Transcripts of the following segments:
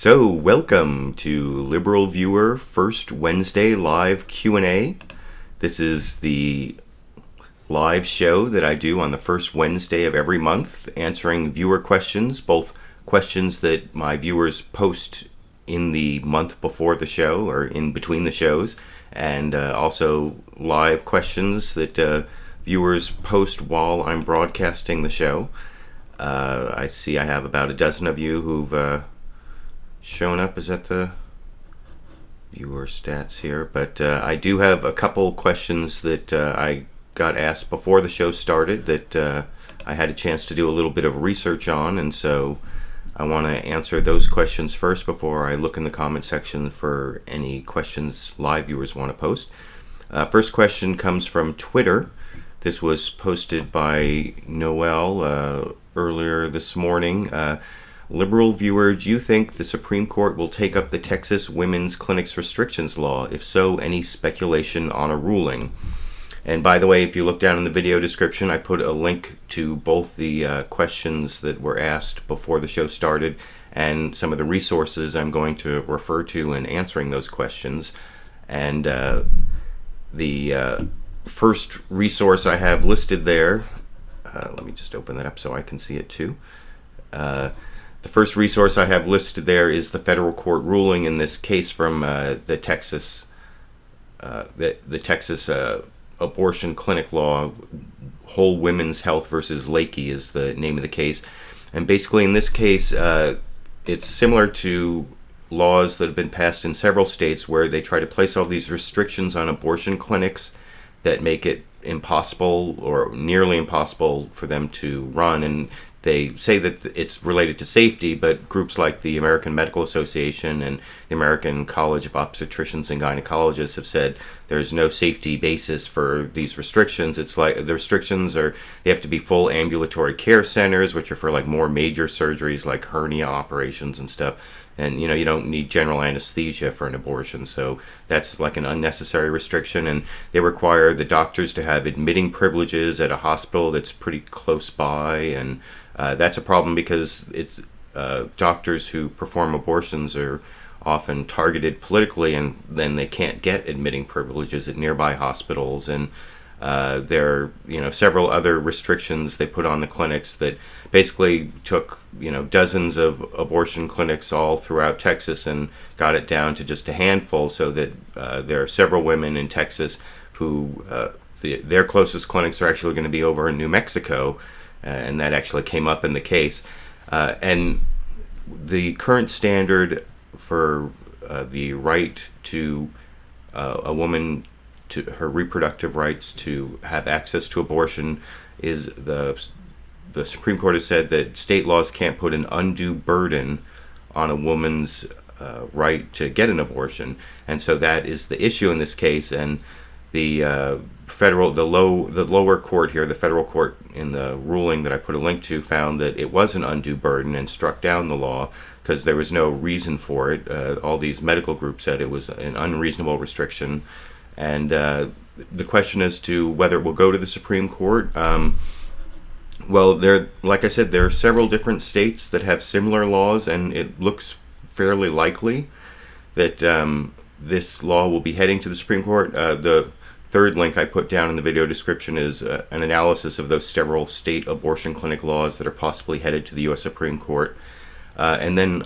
So, welcome to LiberalViewer First Wednesday Live Q&A. This is the live show that I do on the first Wednesday of every month, answering viewer questions, both questions that my viewers post in the month before the show or in between the shows, and also live questions that viewers post while I'm broadcasting the show. I see I have about a dozen of you who've shown up. Is that the viewer stats here? But I do have a couple questions that I got asked before the show started that I had a chance to do a little bit of research on, and so I want to answer those questions first before I look in the comment section for any questions live viewers want to post. First question comes from Twitter. This was posted by Noel earlier this morning. Liberal viewer, do you think the Supreme Court will take up the Texas Women's Clinics Restrictions Law? If so, any speculation on a ruling? And by the way, if you look down in the video description, I put a link to both the questions that were asked before the show started and some of the resources I'm going to refer to in answering those questions. And the first resource I have listed there, let me just open that up so I can see it too. The first resource I have listed there is the federal court ruling in this case from the Texas abortion clinic law. Whole Women's Health versus Lakey is the name of the case. And basically in this case, it's similar to laws that have been passed in several states where they try to place all these restrictions on abortion clinics that make it impossible or nearly impossible for them to run. And they say that it's related to safety, but groups like the American Medical Association and the American College of Obstetricians and Gynecologists have said there's no safety basis for these restrictions. It's like the restrictions they have to be full ambulatory care centers, which are for like more major surgeries like hernia operations and stuff. And you don't need general anesthesia for an abortion, so that's like an unnecessary restriction. And they require the doctors to have admitting privileges at a hospital that's pretty close by, and that's a problem because it's doctors who perform abortions are often targeted politically, and then they can't get admitting privileges at nearby hospitals. And there are several other restrictions they put on the clinics that basically took dozens of abortion clinics all throughout Texas and got it down to just a handful, so that there are several women in Texas who their closest clinics are actually going to be over in New Mexico, and that actually came up in the case. And the current standard for the right to a woman to her reproductive rights to have access to abortion is the Supreme Court has said that state laws can't put an undue burden on a woman's right to get an abortion, and so that is the issue in this case. And the lower court here, the federal court, in the ruling that I put a link to, found that it was an undue burden and struck down the law because there was no reason for it. All these medical groups said it was an unreasonable restriction. And the question as to whether it will go to the Supreme Court, well, like I said, there are several different states that have similar laws, and it looks fairly likely that this law will be heading to the Supreme Court. The third link I put down in the video description is an analysis of those several state abortion clinic laws that are possibly headed to the U.S. Supreme Court. And then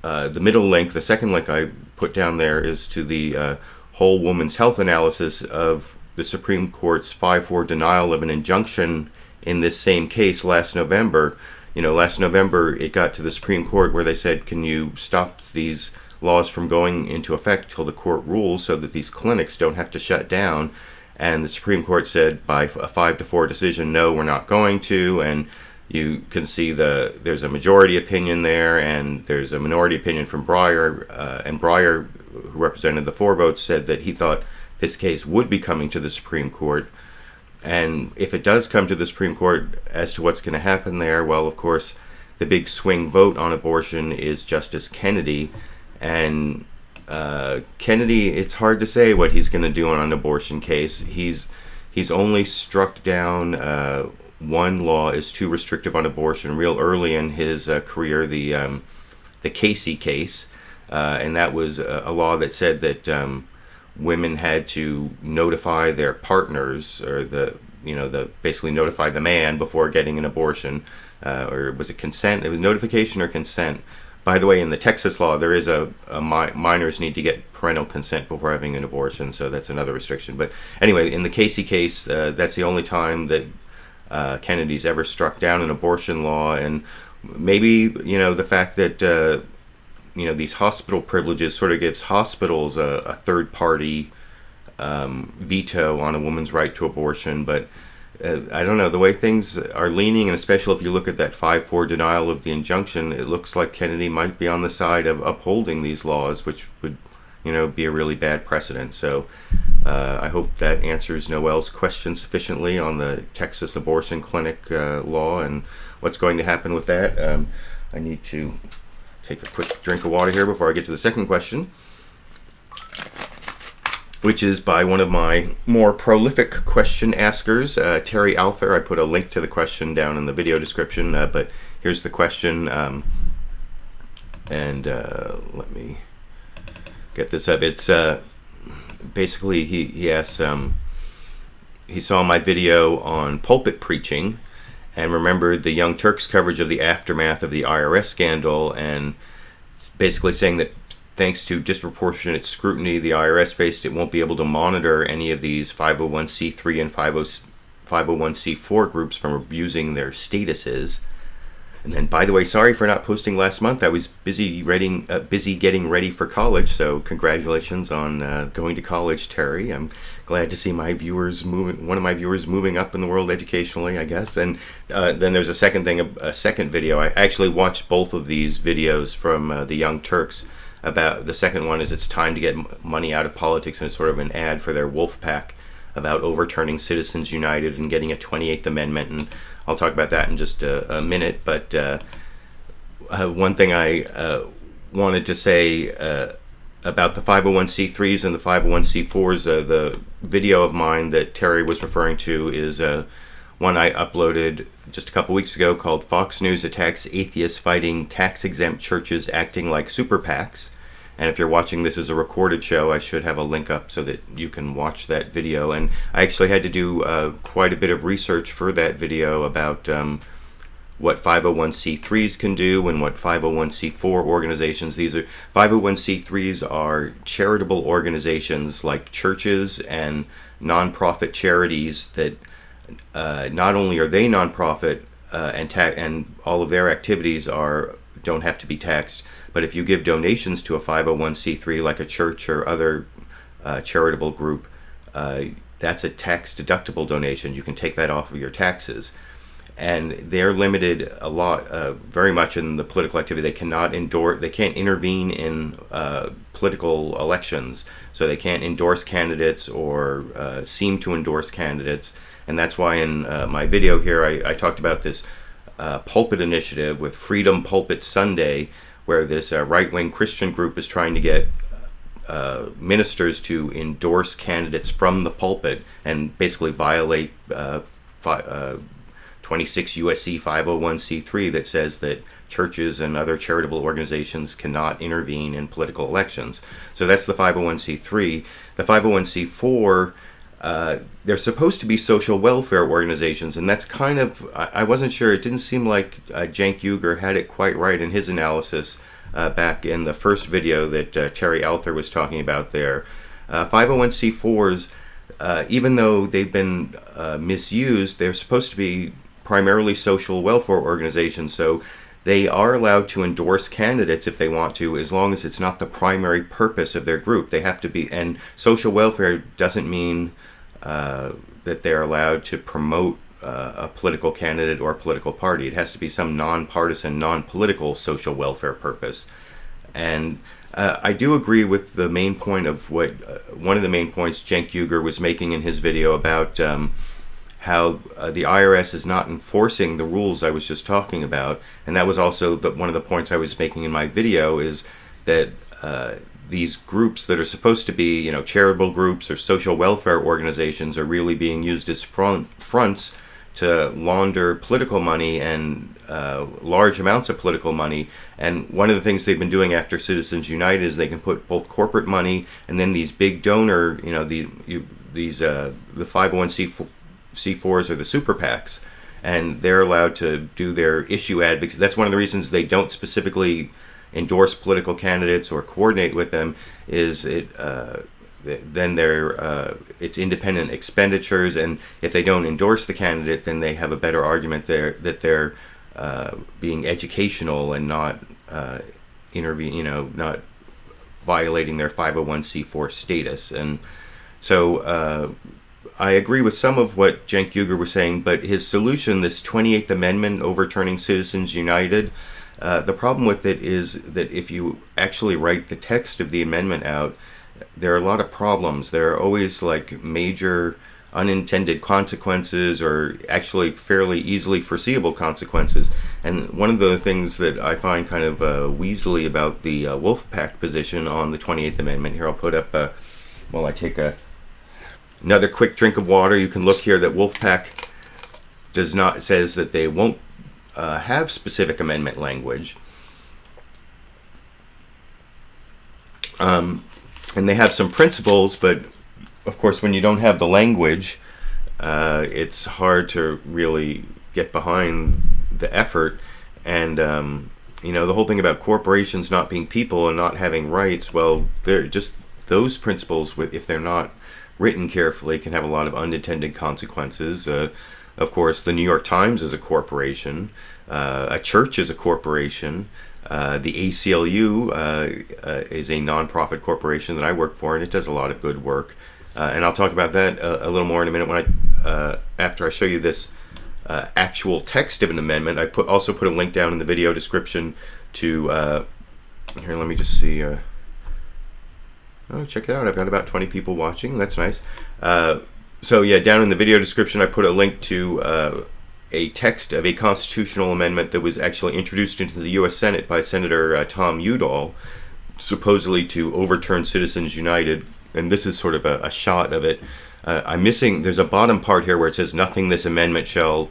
the middle link, the second link I put down there, is to the Whole Woman's Health analysis of the Supreme Court's 5-4 denial of an injunction in this same case last November. Last November it got to the Supreme Court where they said, can you stop these laws from going into effect till the court rules so that these clinics don't have to shut down? And the Supreme Court said by a 5-4 decision, no, we're not going to. And you can see there's a majority opinion there, and there's a minority opinion from Breyer, and Breyer, who represented the 4 votes, said that he thought this case would be coming to the Supreme Court. And if it does come to the Supreme Court, as to what's going to happen there, well, of course, the big swing vote on abortion is Justice Kennedy. And Kennedy, it's hard to say what he's going to do on an abortion case. He's only struck down one law is too restrictive on abortion real early in his career, the Casey case. and that was a law that said that women had to notify their partners, or basically notify the man before getting an abortion, or was it consent? It was notification or consent. By the way, in the Texas law, there is minors need to get parental consent before having an abortion, so that's another restriction. But anyway, in the Casey case, that's the only time that Kennedy's ever struck down an abortion law, and maybe the fact that these hospital privileges sort of gives hospitals a third-party veto on a woman's right to abortion, but I don't know, the way things are leaning, and especially if you look at that 5-4 denial of the injunction, it looks like Kennedy might be on the side of upholding these laws, which would, be a really bad precedent. So I hope that answers Noel's question sufficiently on the Texas abortion clinic law and what's going to happen with that. I need to take a quick drink of water here before I get to the second question, which is by one of my more prolific question askers, Terry Alther. I put a link to the question down in the video description, but here's the question, and let me get this up. It's basically, he asks, he saw my video on pulpit preaching and remembered the Young Turks coverage of the aftermath of the IRS scandal, and basically saying that thanks to disproportionate scrutiny the IRS faced, it won't be able to monitor any of these 501c3 and 501c4 groups from abusing their statuses. And then, by the way, sorry for not posting last month. I was busy getting ready for college, so congratulations on going to college, Terry. I'm glad to see one of my viewers moving up in the world educationally, I guess. And then there's a second video. I actually watched both of these videos from the Young Turks. About the second one is it's time to get money out of politics, and it's sort of an ad for their wolf pack about overturning Citizens United and getting a 28th Amendment, and I'll talk about that in just a minute. But one thing I wanted to say about the 501c3s and the 501c4s, the video of mine that Terry was referring to is one I uploaded just a couple weeks ago called Fox News Attacks Atheists Fighting Tax-Exempt Churches Acting Like Super PACs. And if you're watching this as a recorded show, I should have a link up so that you can watch that video. And I actually had to do quite a bit of research for that video about what 501c3s can do and what 501c4 organizations. 501c3s are charitable organizations like churches and nonprofit charities that not only are they nonprofit and all of their activities don't have to be taxed, but if you give donations to a 501c3 like a church or other charitable group, that's a tax-deductible donation. You can take that off of your taxes. And they're limited a lot, very much in the political activity. They can't intervene in political elections, so they can't endorse candidates or seem to endorse candidates. And that's why in my video here, I talked about this pulpit initiative with Freedom Pulpit Sunday, where this right-wing Christian group is trying to get ministers to endorse candidates from the pulpit and basically violate 26 U.S.C. 501c3 that says that churches and other charitable organizations cannot intervene in political elections. So that's the 501c3. The 501c4, they're supposed to be social welfare organizations, and that's kind of, I wasn't sure, it didn't seem like Cenk Uygur had it quite right in his analysis back in the first video that Terry Alther was talking about there. 501c4s, even though they've been misused, they're supposed to be primarily social welfare organizations, so they are allowed to endorse candidates if they want to, as long as it's not the primary purpose of their group. They have to be, and social welfare doesn't mean that they're allowed to promote a political candidate or a political party. It has to be some nonpartisan, non-political social welfare purpose. And I do agree with the main point of one of the main points Cenk Uygur was making in his video about how the IRS is not enforcing the rules I was just talking about. And that was also one of the points I was making in my video, is that these groups that are supposed to be, charitable groups or social welfare organizations are really being used as fronts to launder political money and large amounts of political money. And one of the things they've been doing after Citizens United is they can put both corporate money and then these big donor, the 501c4s or the super PACs, and they're allowed to do their issue advocacy. That's one of the reasons they don't specifically endorse political candidates or coordinate with them. It's independent expenditures, and if they don't endorse the candidate, then they have a better argument there that they're being educational and not not violating their 501c4 status. And so I agree with some of what Cenk Uygur was saying, but his solution, this 28th Amendment overturning Citizens United, the problem with it is that if you actually write the text of the amendment out, there are a lot of problems. There are always like major unintended consequences, or actually fairly easily foreseeable consequences. And one of the things that I find kind of weaselly about the Wolf Pack position on the 28th Amendment, here I'll put up, while I take another quick drink of water, you can look here that Wolfpack says that they won't have specific amendment language. And they have some principles, but of course when you don't have the language, it's hard to really get behind the effort. And the whole thing about corporations not being people and not having rights, well, they're just those principles, if they're not written carefully, can have a lot of unintended consequences. Of course, the New York Times is a corporation. A church is a corporation. The ACLU is a nonprofit corporation that I work for, and it does a lot of good work. And I'll talk about that a little more in a minute after I show you this actual text of an amendment. I also put a link down in the video description to here. Let me just see. Oh, check it out. I've got about 20 people watching. That's nice. So yeah, down in the video description, I put a link to a text of a constitutional amendment that was actually introduced into the U.S. Senate by Senator Tom Udall, supposedly to overturn Citizens United. And this is sort of a shot of it. There's a bottom part here where it says, "Nothing this amendment shall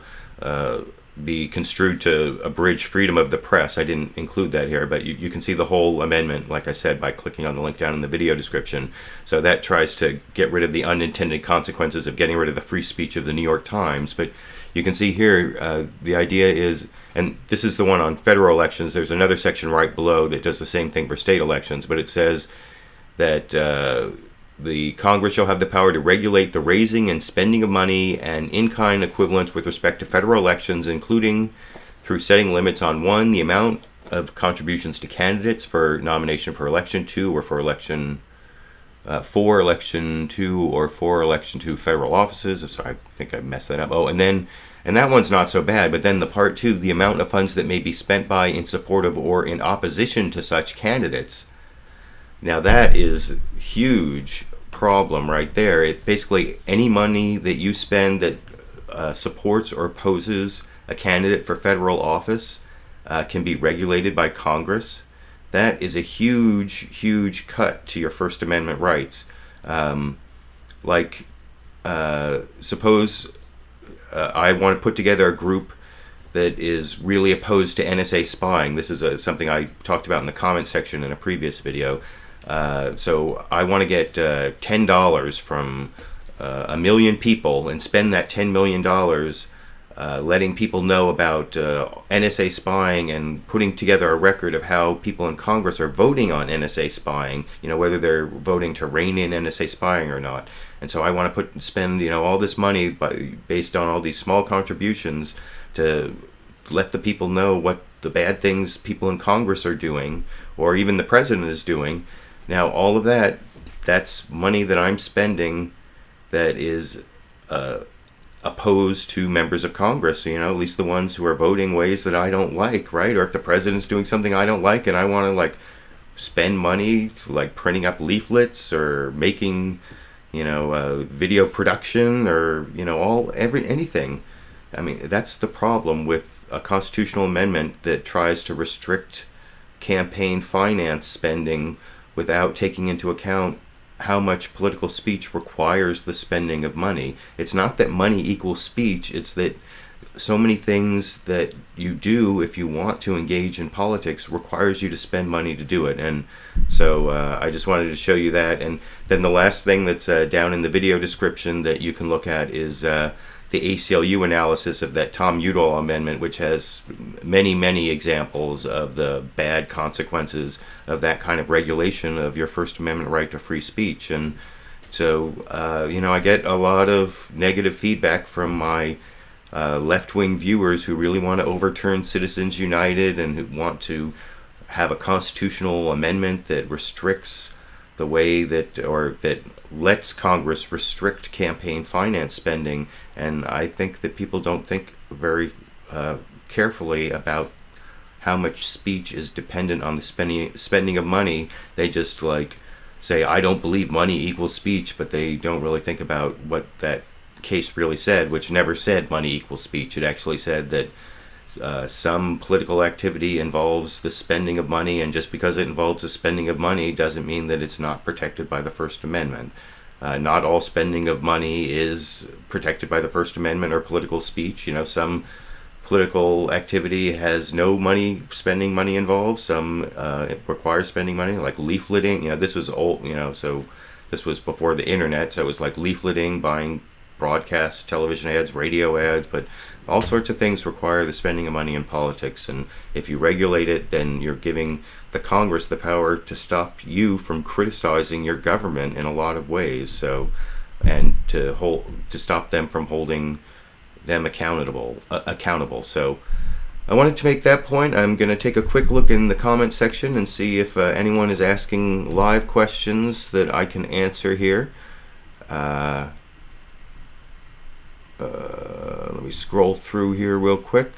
be construed to abridge freedom of the press." I didn't include that here, but you can see the whole amendment, like I said, by clicking on the link down in the video description. So that tries to get rid of the unintended consequences of getting rid of the free speech of the New York Times. But you can see here, the idea is, and this is the one on federal elections, there's another section right below that does the same thing for state elections, but it says that the Congress shall have the power to regulate the raising and spending of money and in-kind equivalents with respect to federal elections, including through setting limits on 1, the amount of contributions to candidates for nomination for election 2 or for election 4 election 2 or for election 2 federal offices. So I think I messed that up. Oh, and that one's not so bad, but then the part 2, the amount of funds that may be spent by, in support of, or in opposition to such candidates. Now that is a huge problem right there. It basically, any money that you spend that supports or opposes a candidate for federal office can be regulated by Congress. That is a huge, huge cut to your First Amendment rights. Suppose I want to put together a group that is really opposed to NSA spying. This is something I talked about in the comment section in a previous video. So I want to get $10 from 1 million people and spend that $10 million letting people know about NSA spying and putting together a record of how people in Congress are voting on NSA spying, whether they're voting to rein in NSA spying or not. And so I want to spend all this money based on all these small contributions to let the people know what the bad things people in Congress are doing, or even the president is doing. Now, all of that's money that I'm spending that is opposed to members of Congress, at least the ones who are voting ways that I don't like, right? Or if the president's doing something I don't like and I want to, spend money to, printing up leaflets or making, video production or, anything. I mean, that's the problem with a constitutional amendment that tries to restrict campaign finance spending without taking into account how much political speech requires the spending of money. It's not that money equals speech, it's that so many things that you do if you want to engage in politics requires you to spend money to do it. And so I just wanted to show you that. And then the last thing that's down in the video description that you can look at is the ACLU analysis of that Tom Udall amendment, which has many examples of the bad consequences of that kind of regulation of your First Amendment right to free speech. And so, I get a lot of negative feedback from my left-wing viewers who really want to overturn Citizens United and who want to have a constitutional amendment that restricts the way that, or that lets Congress restrict campaign finance spending. And I think that people don't think very carefully about how much speech is dependent on the spending of money. They just say, I don't believe money equals speech, but they don't really think about what that case really said, which never said money equals speech. It actually said that some political activity involves the spending of money, and just because it involves the spending of money doesn't mean that it's not protected by the First Amendment. Not all spending of money is protected by the First Amendment or political speech. some political activity has no spending money involved. Some it requires spending money, like leafleting. This was old, so this was before the internet, so it was like leafleting, buying broadcast television ads, radio ads, but all sorts of things require the spending of money in politics. And if you regulate it, then you're giving the Congress the power to stop you from criticizing your government in a lot of ways. So, and to stop them from holding them accountable. So I wanted to make that point. I'm going to take a quick look in the comment section and see if anyone is asking live questions that I can answer here. Let me scroll through here real quick.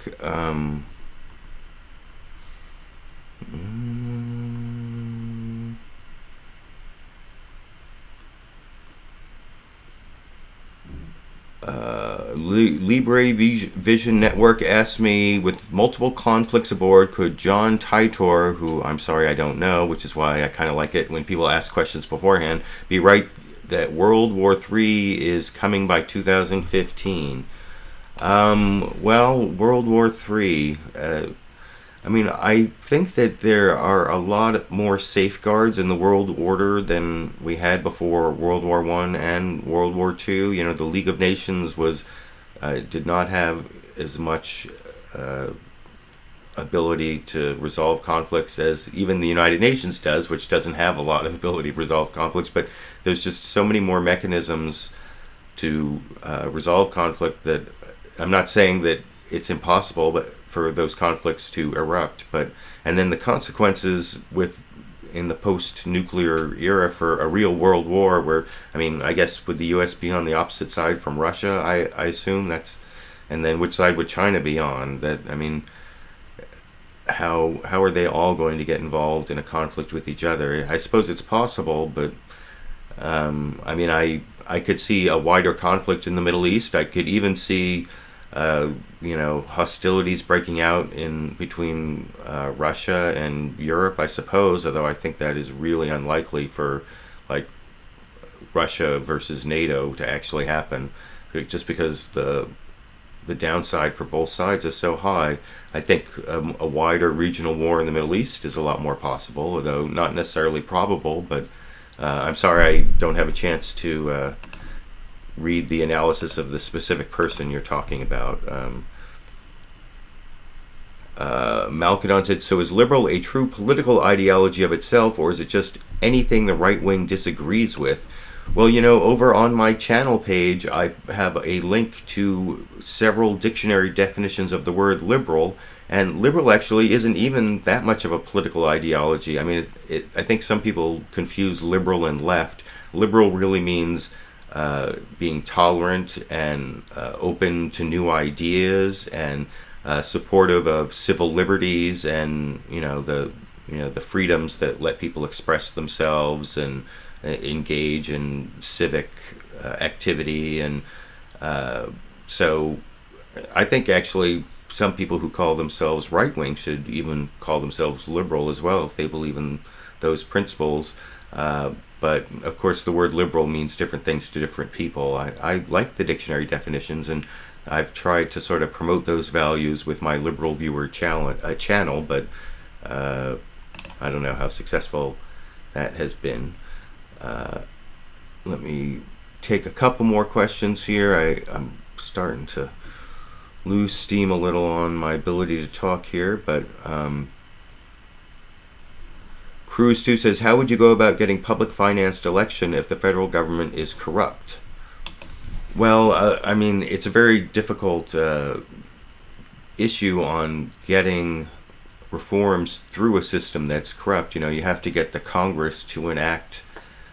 LiberalViewer Network asked me, with multiple conflicts aboard, could John Titor, who I'm sorry I don't know, which is why I kind of like it when people ask questions beforehand, be right that World War III is coming by 2015? Well, World War III, I think that there are a lot more safeguards in the world order than we had before World War I and World War II. The League of Nations did not have as much ability to resolve conflicts as even the United Nations does, which doesn't have a lot of ability to resolve conflicts. But there's just so many more mechanisms to resolve conflict that I'm not saying that it's impossible, but for those conflicts to erupt. And then the consequences in the post-nuclear era for a real world war, where I guess would the U.S. be on the opposite side from Russia? I assume and then which side would China be on? How are they all going to get involved in a conflict with each other? I suppose it's possible, but I could see a wider conflict in the Middle East. I could even see hostilities breaking out between Russia and Europe, I suppose, although I think that is really unlikely for Russia versus NATO to actually happen, just because the downside for both sides is so high. I think a wider regional war in the Middle East is a lot more possible, although not necessarily probable. But I'm sorry I don't have a chance to read the analysis of the specific person you're talking about. Malkadon said, so is liberal a true political ideology of itself, or is it just anything the right wing disagrees with? Well, over on my channel page, I have a link to several dictionary definitions of the word liberal, and liberal actually isn't even that much of a political ideology. I think some people confuse liberal and left. Liberal really means being tolerant and open to new ideas and supportive of civil liberties and the freedoms that let people express themselves and engage in civic activity. And so I think actually some people who call themselves right-wing should even call themselves liberal as well if they believe in those principles. But of course the word liberal means different things to different people. I like the dictionary definitions, and I've tried to sort of promote those values with my LiberalViewer channel, but I don't know how successful that has been. Let me take a couple more questions here. I'm starting to lose steam a little on my ability to talk here, but Cruz 2 says, how would you go about getting public financed election if the federal government is corrupt? Well, I mean, it's a very difficult issue on getting reforms through a system that's corrupt. You know, you have to get the Congress to enact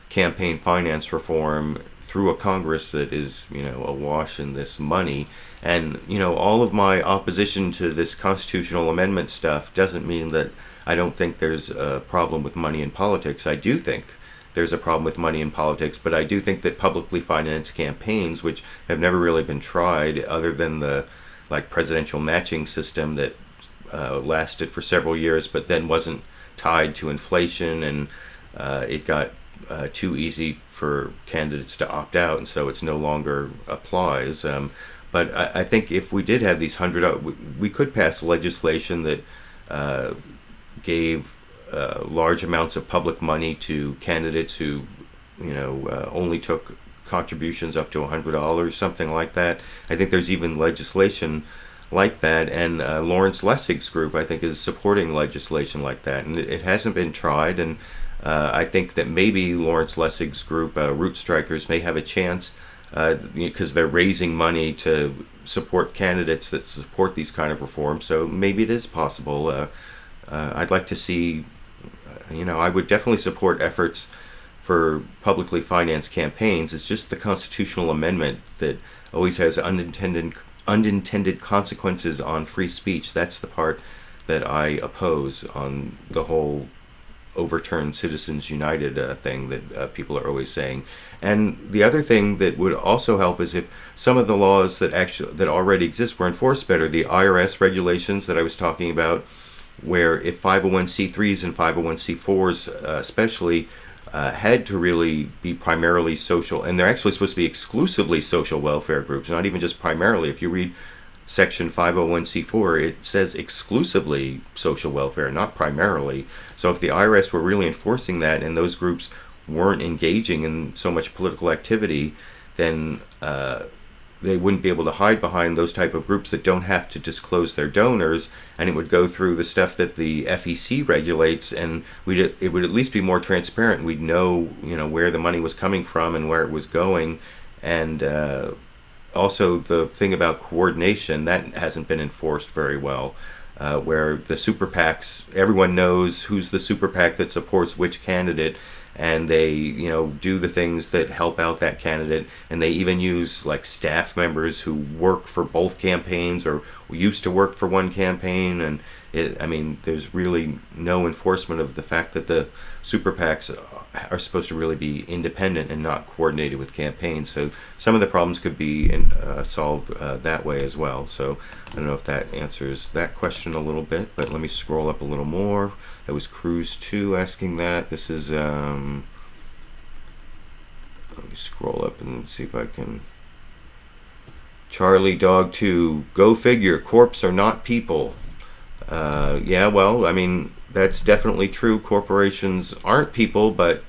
campaign finance reform through a Congress that is, you know, awash in this money. And, you know, all of my opposition to this constitutional amendment stuff doesn't mean that I don't think there's a problem with money in politics. I do think there's a problem with money in politics, but I do think that publicly financed campaigns, which have never really been tried other than the like presidential matching system that lasted for several years but then wasn't tied to inflation, and it got too easy for candidates to opt out, and so it's no longer applies. But I think if we did have these we could pass legislation that gave large amounts of public money to candidates who, you know, only took contributions up to $100, something like that. I think there's even legislation like that, and Lawrence Lessig's group, I think, is supporting legislation like that, and it hasn't been tried. And I think that maybe Lawrence Lessig's group, Root Strikers, may have a chance because they're raising money to support candidates that support these kind of reforms. So maybe it is possible. I'd like to see, you know, I would definitely support efforts for publicly financed campaigns. It's just the constitutional amendment that always has unintended consequences on free speech. That's the part that I oppose on the whole Overturn Citizens United thing that people are always saying. And the other thing that would also help is if some of the laws that already exist were enforced better. The IRS regulations that I was talking about, where if 501c3s and 501c4s especially had to really be primarily social, and they're actually supposed to be exclusively social welfare groups, not even just primarily. If you read section 501c4, it says exclusively social welfare, not primarily. So if the IRS were really enforcing that and those groups weren't engaging in so much political activity, then they wouldn't be able to hide behind those type of groups that don't have to disclose their donors, and it would go through the stuff that the FEC regulates, and it would at least be more transparent. We'd know, you know, where the money was coming from and where it was going. And also the thing about coordination, that hasn't been enforced very well, where the super PACs, everyone knows who's the super PAC that supports which candidate, and they, you know, do the things that help out that candidate, and they even use like staff members who work for both campaigns or used to work for one campaign. And I mean, there's really no enforcement of the fact that the super PACs are supposed to really be independent and not coordinated with campaigns. So some of the problems could be solved that way as well. So I don't know if that answers that question a little bit, but let me scroll up a little more. That was Cruz 2 asking that. This is, let me scroll up and see if I can. Charlie Dog 2, go figure, corps are not people. Yeah, well, I mean, that's definitely true. Corporations aren't people, but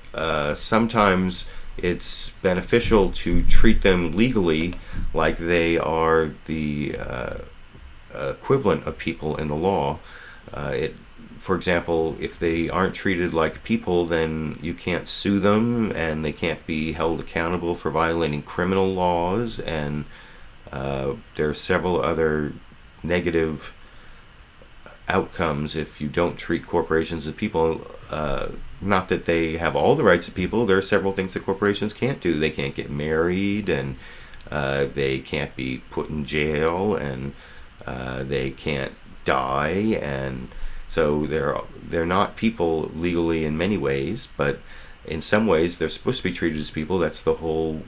sometimes it's beneficial to treat them legally like they are the equivalent of people in the law. For example, if they aren't treated like people, then you can't sue them, and they can't be held accountable for violating criminal laws, and there are several other negative outcomes if you don't treat corporations as people. Not that they have all the rights of people. There are several things that corporations can't do. They can't get married, and they can't be put in jail, and they can't die, and so they're not people legally in many ways, but in some ways they're supposed to be treated as people. That's the whole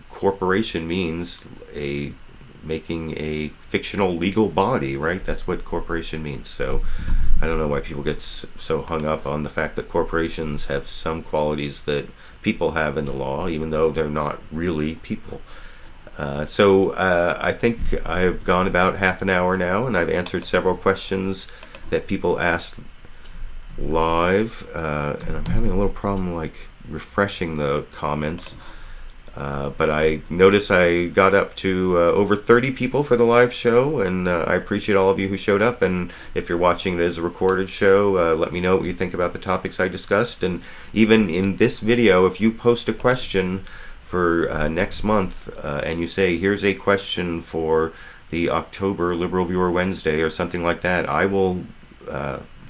corporation means, making a fictional legal body, right? That's what corporation means. So I don't know why people get so hung up on the fact that corporations have some qualities that people have in the law, even though they're not really people. I think I've gone about half an hour now, and I've answered several questions that people asked live, and I'm having a little problem like refreshing the comments. But I notice I got up to over 30 people for the live show, and I appreciate all of you who showed up. And if you're watching it as a recorded show, let me know what you think about the topics I discussed. And even in this video, if you post a question for next month and you say, here's a question for the October Liberal Viewer Wednesday or something like that, I will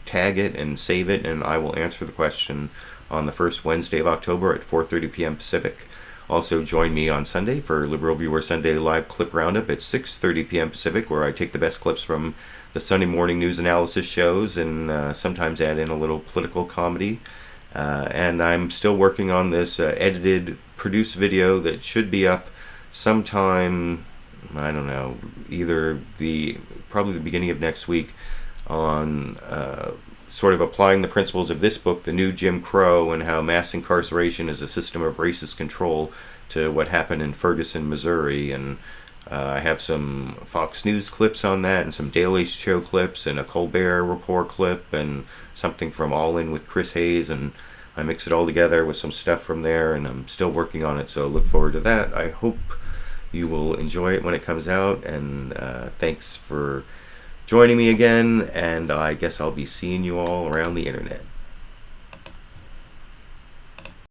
tag it and save it, and I will answer the question on the first Wednesday of October at 4:30 p.m. Pacific. Also, join me on Sunday for Liberal Viewer Sunday Live Clip Roundup at 6:30 p.m. Pacific, where I take the best clips from the Sunday morning news analysis shows and sometimes add in a little political comedy. And I'm still working on this edited, produced video that should be up sometime, I don't know, probably the beginning of next week, on sort of applying the principles of this book, The New Jim Crow, and how mass incarceration is a system of racist control, to what happened in Ferguson, Missouri. And I have some Fox News clips on that, and some Daily Show clips, and a Colbert Report clip, and something from All In with Chris Hayes, and I mix it all together with some stuff from there, and I'm still working on it, so look forward to that. I hope you will enjoy it when it comes out, and thanks for joining me again, and I guess I'll be seeing you all around the internet.